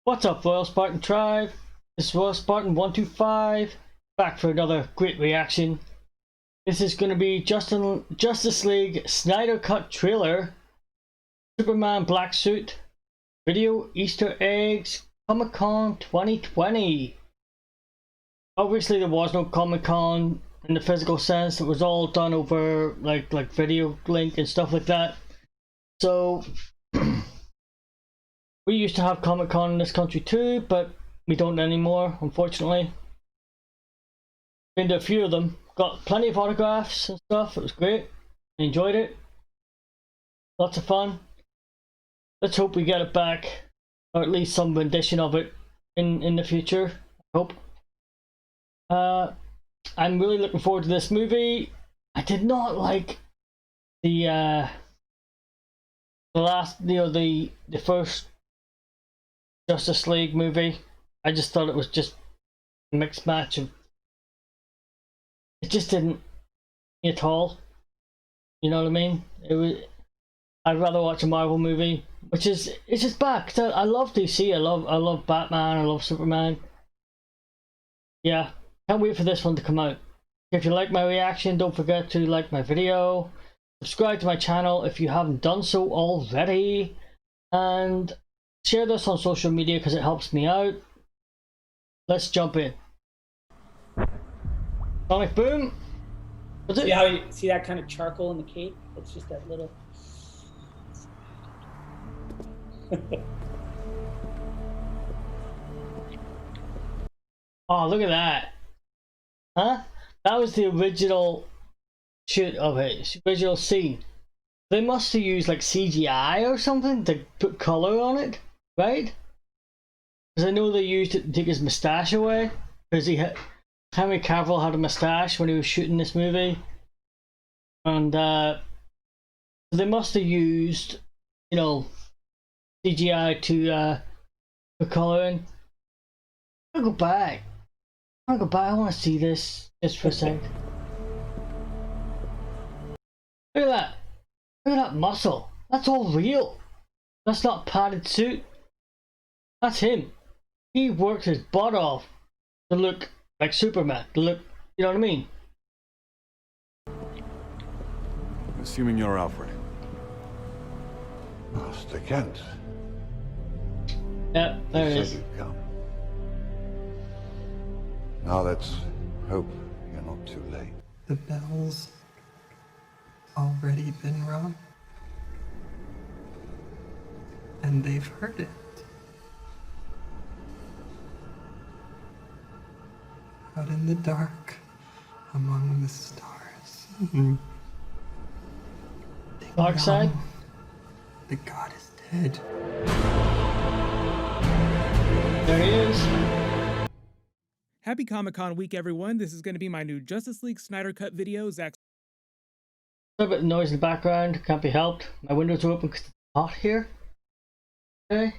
What's up, Royal Spartan Tribe? This is Royal Spartan 125, back for another great reaction. This is going to be Justice League Snyder Cut trailer, Superman black suit, video Easter eggs, Comic-Con 2020. Obviously there was no Comic-Con in the physical sense, it was all done over like video link and stuff like that. So we used to have Comic-Con in this country too, but we don't anymore, unfortunately. Been to a few of them, got plenty of autographs and stuff. It was great, I enjoyed it, lots of fun. Let's hope we get it back, or at least some rendition of it in the future, I hope. I'm really looking forward to this movie. I did not like the last, the first Justice League movie. I just thought it was just a mixed match of, it just didn't at all. You know what I mean? It was. I'd rather watch a Marvel movie, which is, it's just back. I love DC. I love Batman. I love Superman. Yeah, can't wait for this one to come out. If you like my reaction, don't forget to like my video, subscribe to my channel if you haven't done so already, and share this on social media because it helps me out. Let's jump in. Sonic Boom. What's it? See how you see that kind of charcoal in the cape? It's just that little. Oh, look at that. Huh? That was the original shoot of it, original scene. They must have used like CGI or something to put color on it, right? Because I know they used it to take his mustache away, because Henry Cavill had a mustache when he was shooting this movie, and they must have used, you know, CGI to for coloring. I'll go back. I want to see this just for a sec. Look at that. Look at that muscle. That's all real. That's not padded suit. That's him. He worked his butt off to look like Superman. To look, you know what I mean? Assuming you're Alfred. Master Kent. Yeah, there it You is. said you'd come. Now let's hope you're not too late. The bell's already been rung, and they've heard it. Out in the dark, among the stars. Dark side? The god is dead. There he is. Happy Comic-Con week, everyone. This is going to be my new Justice League Snyder Cut video. Zach. A bit of noise in the background, can't be helped. My windows are open because it's hot here. Okay.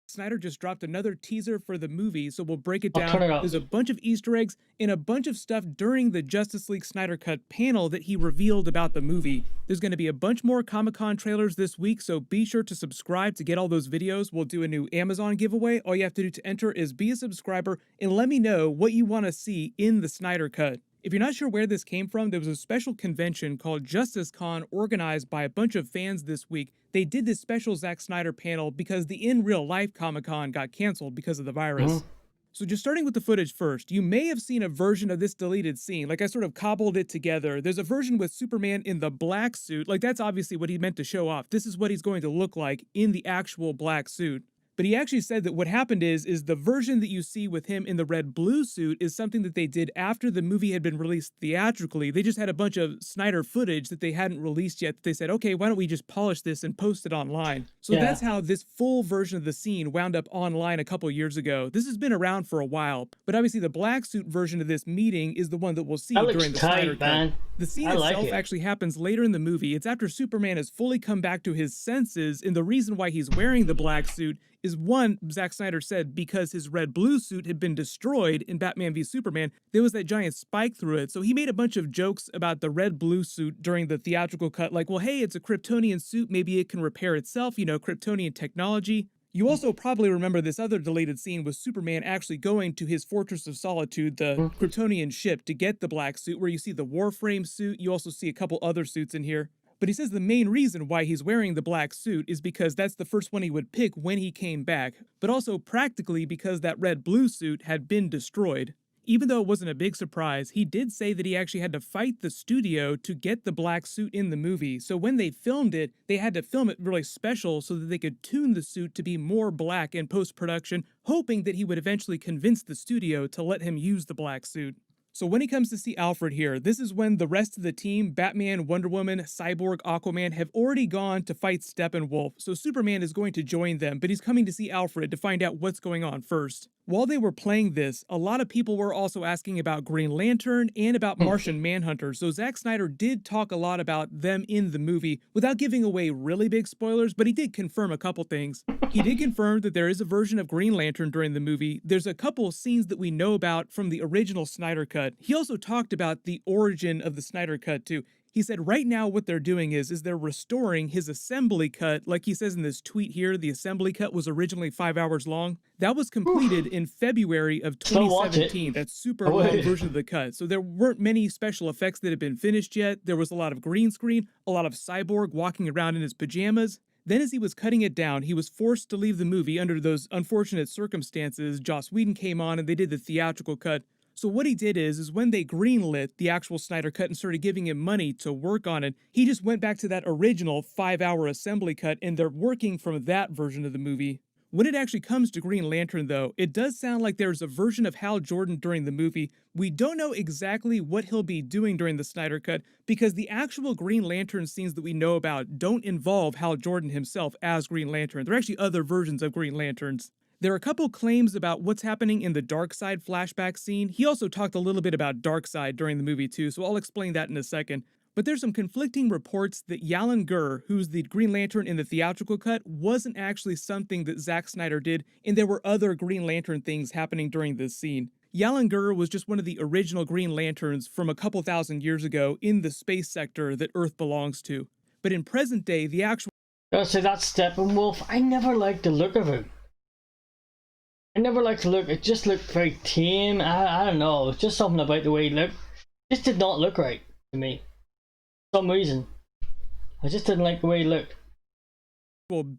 Snyder just dropped another teaser for the movie, so we'll break it I'll down. turn it up. There's a bunch of Easter eggs and a bunch of stuff during the Justice League Snyder Cut panel that he revealed about the movie. There's going to be a bunch more Comic-Con trailers this week, so be sure to subscribe to get all those videos. We'll do a new Amazon giveaway. All you have to do to enter is be a subscriber and let me know what you want to see in the Snyder Cut. If you're not sure where this came from, there was a special convention called JusticeCon organized by a bunch of fans this week. They did this special Zack Snyder panel because the in real life Comic-Con got canceled because of the virus. So just starting with the footage first, you may have seen a version of this deleted scene, like I sort of cobbled it together. There's a version with Superman in the black suit, like that's obviously what he meant to show off. This is what he's going to look like in the actual black suit. But he actually said that what happened is the version that you see with him in the red-blue suit is something that they did after the movie had been released theatrically. They just had a bunch of Snyder footage that they hadn't released yet. They said, okay, why don't we just polish this and post it online? So Yeah. That's how this full version of the scene wound up online a couple years ago. This has been around for a while, but obviously the black suit version of this meeting is the one that we'll see That looks during the tight, Snyder Cut. man. The scene I like itself it. actually happens later in the movie. It's after Superman has fully come back to his senses, and the reason why he's wearing the black suit is, one, Zack Snyder said because his red-blue suit had been destroyed in Batman v Superman, there was that giant spike through it. So he made a bunch of jokes about the red-blue suit during the theatrical cut, like, well, hey, it's a Kryptonian suit, maybe it can repair itself, you know, Kryptonian technology. You also probably remember this other deleted scene with Superman actually going to his Fortress of Solitude, the Kryptonian ship, to get the black suit, where you see the Warframe suit. You also see a couple other suits in here. But he says the main reason why he's wearing the black suit is because that's the first one he would pick when he came back, but also practically because that red-blue suit had been destroyed. Even though it wasn't a big surprise, he did say that he actually had to fight the studio to get the black suit in the movie, so when they filmed it, they had to film it really special so that they could tune the suit to be more black in post-production, hoping that he would eventually convince the studio to let him use the black suit. So when he comes to see Alfred here, this is when the rest of the team, Batman, Wonder Woman, Cyborg, Aquaman, have already gone to fight Steppenwolf, so Superman is going to join them, but he's coming to see Alfred to find out what's going on first. While they were playing this, a lot of people were also asking about Green Lantern and about Martian Manhunter, so Zack Snyder did talk a lot about them in the movie without giving away really big spoilers, but he did confirm a couple things. He did confirm that there is a version of Green Lantern during the movie. There's a couple scenes that we know about from the original Snyder Cut. He also talked about the origin of the Snyder Cut too. He said right now what they're doing is they're restoring his assembly cut. Like he says in this tweet here, the assembly cut was originally 5 hours long. That was completed in February of 2017. That's super long version of the cut. So there weren't many special effects that had been finished yet. There was a lot of green screen, a lot of Cyborg walking around in his pajamas. Then as he was cutting it down, he was forced to leave the movie under those unfortunate circumstances. Joss Whedon came on and they did the theatrical cut. So what he did is when they greenlit the actual Snyder Cut and started giving him money to work on it, he just went back to that original 5-hour assembly cut and they're working from that version of the movie. When it actually comes to Green Lantern though, it does sound like there's a version of Hal Jordan during the movie. We don't know exactly what he'll be doing during the Snyder Cut because the actual Green Lantern scenes that we know about don't involve Hal Jordan himself as Green Lantern. There are actually other versions of Green Lanterns. There are a couple claims about what's happening in the Darkseid flashback scene. He also talked a little bit about Darkseid during the movie too, so I'll explain that in a second. But there's some conflicting reports that Yalan Gur, who's the Green Lantern in the theatrical cut, wasn't actually something that Zack Snyder did, and there were other Green Lantern things happening during this scene. Yalan Gur was just one of the original Green Lanterns from a couple thousand years ago in the space sector that Earth belongs to. But in present day, the actual... So that's Steppenwolf. I never liked the look of him. I never liked the look. It just looked very tame. I don't know. It's just something about the way he looked. It just did not look right to me. For some reason. I just didn't like the way he looked.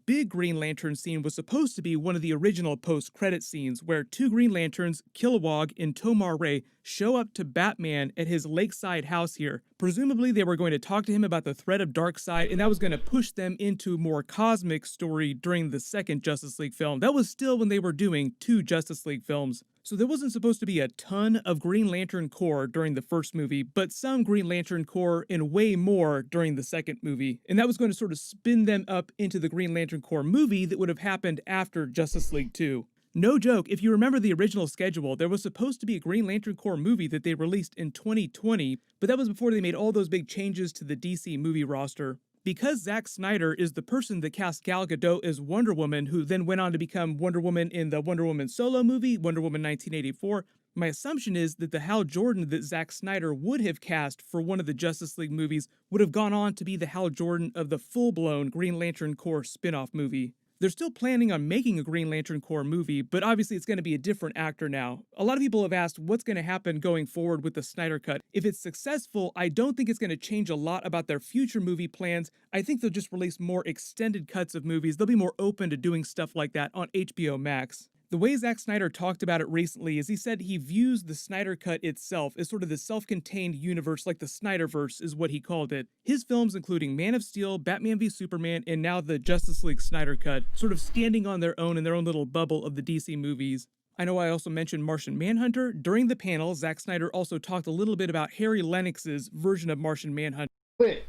Big Green Lantern scene was supposed to be one of the original post-credit scenes where two Green Lanterns, Kilowog and Tomar Ray, show up to Batman at his lakeside house here. Presumably they were going to talk to him about the threat of Darkseid, and that was going to push them into a more cosmic story during the second Justice League film. That was still when they were doing 2 Justice League films. So there wasn't supposed to be a ton of Green Lantern Corps during the first movie, but some Green Lantern Corps and way more during the second movie. And that was going to sort of spin them up into the Green Lantern Corps movie that would have happened after Justice League 2. No joke, if you remember the original schedule, there was supposed to be a Green Lantern Corps movie that they released in 2020, but that was before they made all those big changes to the DC movie roster. Because Zack Snyder is the person that cast Gal Gadot as Wonder Woman, who then went on to become Wonder Woman in the Wonder Woman solo movie, Wonder Woman 1984, my assumption is that the Hal Jordan that Zack Snyder would have cast for one of the Justice League movies would have gone on to be the Hal Jordan of the full-blown Green Lantern Corps spin-off movie. They're still planning on making a Green Lantern Corps movie, but obviously it's going to be a different actor now. A lot of people have asked what's going to happen going forward with the Snyder Cut. If it's successful, I don't think it's going to change a lot about their future movie plans. I think they'll just release more extended cuts of movies. They'll be more open to doing stuff like that on HBO Max. The way Zack Snyder talked about it recently is he said he views the Snyder Cut itself as sort of the self-contained universe, like the Snyderverse is what he called it. His films including Man of Steel, Batman v Superman, and now the Justice League Snyder Cut, sort of standing on their own in their own little bubble of the DC movies. I know I also mentioned Martian Manhunter. During the panel, Zack Snyder also talked a little bit about Harry Lennox's version of Martian Manhunter. Wait,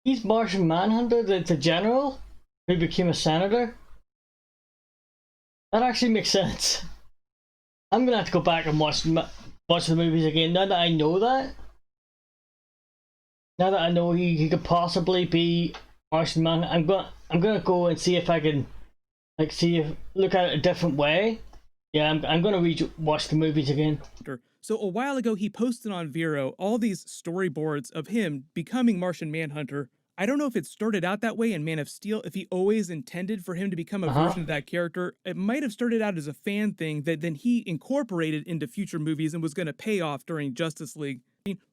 he's Martian Manhunter, the general who became a senator? That actually makes sense. I'm gonna have to go back and watch the movies again now that I know that. Now that I know he could possibly be Martian Man, I'm gonna go and see if I can look at it a different way. Yeah, I'm gonna watch the movies again. So a while ago he posted on Vero all these storyboards of him becoming Martian Manhunter. I don't know if it started out that way in Man of Steel, if he always intended for him to become a version of that character. It might have started out as a fan thing that then he incorporated into future movies and was going to pay off during Justice League.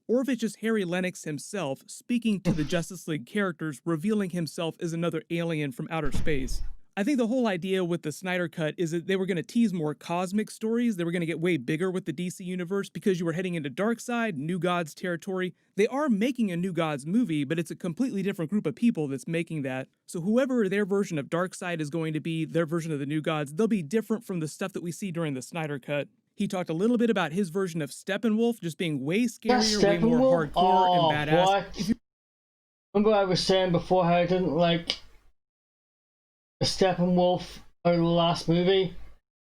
Or if it's just Harry Lennox himself speaking to the Justice League characters, revealing himself as another alien from outer space. I think the whole idea with the Snyder Cut is that they were going to tease more cosmic stories. They were going to get way bigger with the DC universe because you were heading into Darkseid, New Gods territory. They are making a New Gods movie, but it's a completely different group of people that's making that. So whoever their version of Darkseid is going to be, their version of the New Gods, they'll be different from the stuff that we see during the Snyder Cut. He talked a little bit about his version of Steppenwolf just being way scarier, way more hardcore and badass. What? Remember I was saying before how I didn't like the Steppenwolf or the last movie?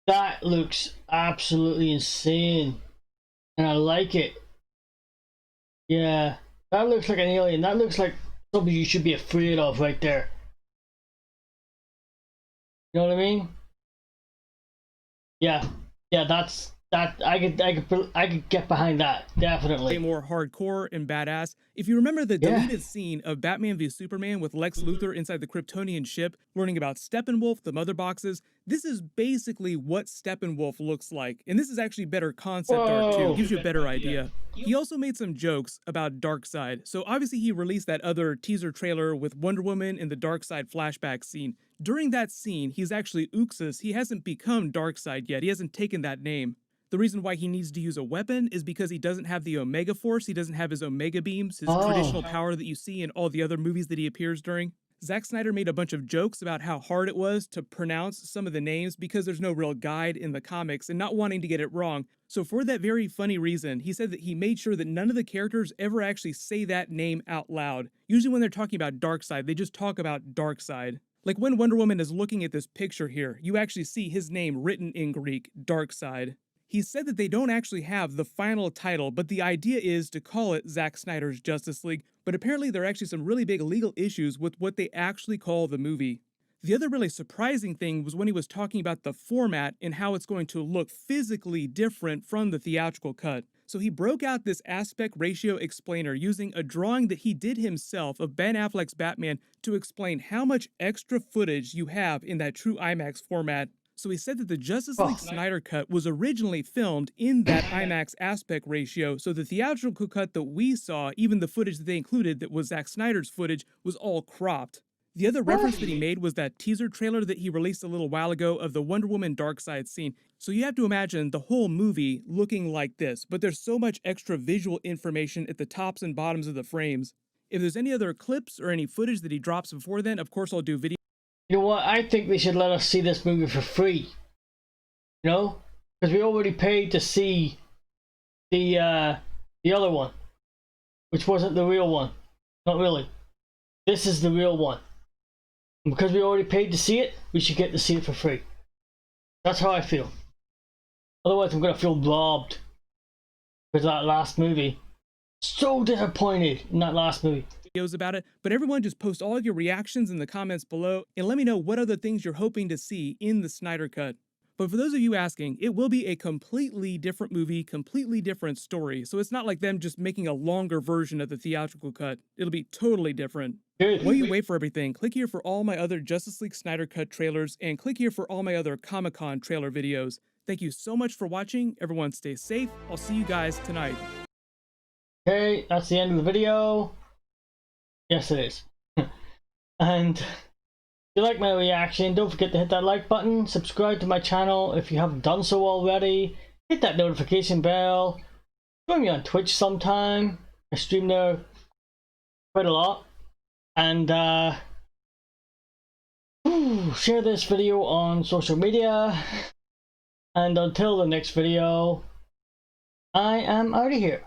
That looks absolutely insane. And I like it. Yeah. That looks like an alien. That looks like something you should be afraid of right there. You know what I mean? Yeah. Yeah, that's I could get behind that, definitely. Way more hardcore and badass. If you remember the deleted scene of Batman v Superman with Lex Luthor inside the Kryptonian ship, learning about Steppenwolf, the mother boxes, this is basically what Steppenwolf looks like. And this is actually better concept art too, gives you a better idea. He also made some jokes about Darkseid. So obviously he released that other teaser trailer with Wonder Woman in the Darkseid flashback scene. During that scene, he's actually Uxas. He hasn't become Darkseid yet. He hasn't taken that name. The reason why he needs to use a weapon is because he doesn't have the Omega Force, he doesn't have his Omega Beams, his traditional power that you see in all the other movies that he appears during. Zack Snyder made a bunch of jokes about how hard it was to pronounce some of the names because there's no real guide in the comics and not wanting to get it wrong. So for that very funny reason, he said that he made sure that none of the characters ever actually say that name out loud. Usually when they're talking about Darkseid, they just talk about Darkseid. Like when Wonder Woman is looking at this picture here, you actually see his name written in Greek, Darkseid. He said that they don't actually have the final title, but the idea is to call it Zack Snyder's Justice League, but apparently there are actually some really big legal issues with what they actually call the movie. The other really surprising thing was when he was talking about the format and how it's going to look physically different from the theatrical cut. So he broke out this aspect ratio explainer using a drawing that he did himself of Ben Affleck's Batman to explain how much extra footage you have in that true IMAX format. So he said that the Justice League Snyder Cut was originally filmed in that IMAX aspect ratio, so the theatrical cut that we saw, even the footage that they included that was Zack Snyder's footage, was all cropped. The other reference that he made was that teaser trailer that he released a little while ago of the Wonder Woman Darkseid scene. So you have to imagine the whole movie looking like this, but there's so much extra visual information at the tops and bottoms of the frames. If there's any other clips or any footage that he drops before then, of course I'll do video. You know what? I think they should let us see this movie for free. You know? Because we already paid to see the other one. Which wasn't the real one. Not really. This is the real one. And because we already paid to see it, we should get to see it for free. That's how I feel. Otherwise I'm going to feel robbed. Because that last movie. So disappointed in that last movie. Videos about it, but everyone just post all of your reactions in the comments below and let me know what other things you're hoping to see in the Snyder Cut. But for those of you asking, it will be a completely different movie, completely different story, so it's not like them just making a longer version of the theatrical cut. It'll be totally different. While you wait for everything, click here for all my other Justice League Snyder Cut trailers and click here for all my other Comic-Con trailer videos. Thank you so much for watching. Everyone stay safe. I'll see you guys tonight. Okay, that's the end of the video. Yes, it is. And if you like my reaction, don't forget to hit that like button, subscribe to my channel if you haven't done so already, hit that notification bell, join me on Twitch sometime. I stream there quite a lot. And share this video on social media. And until the next video, I am out of here.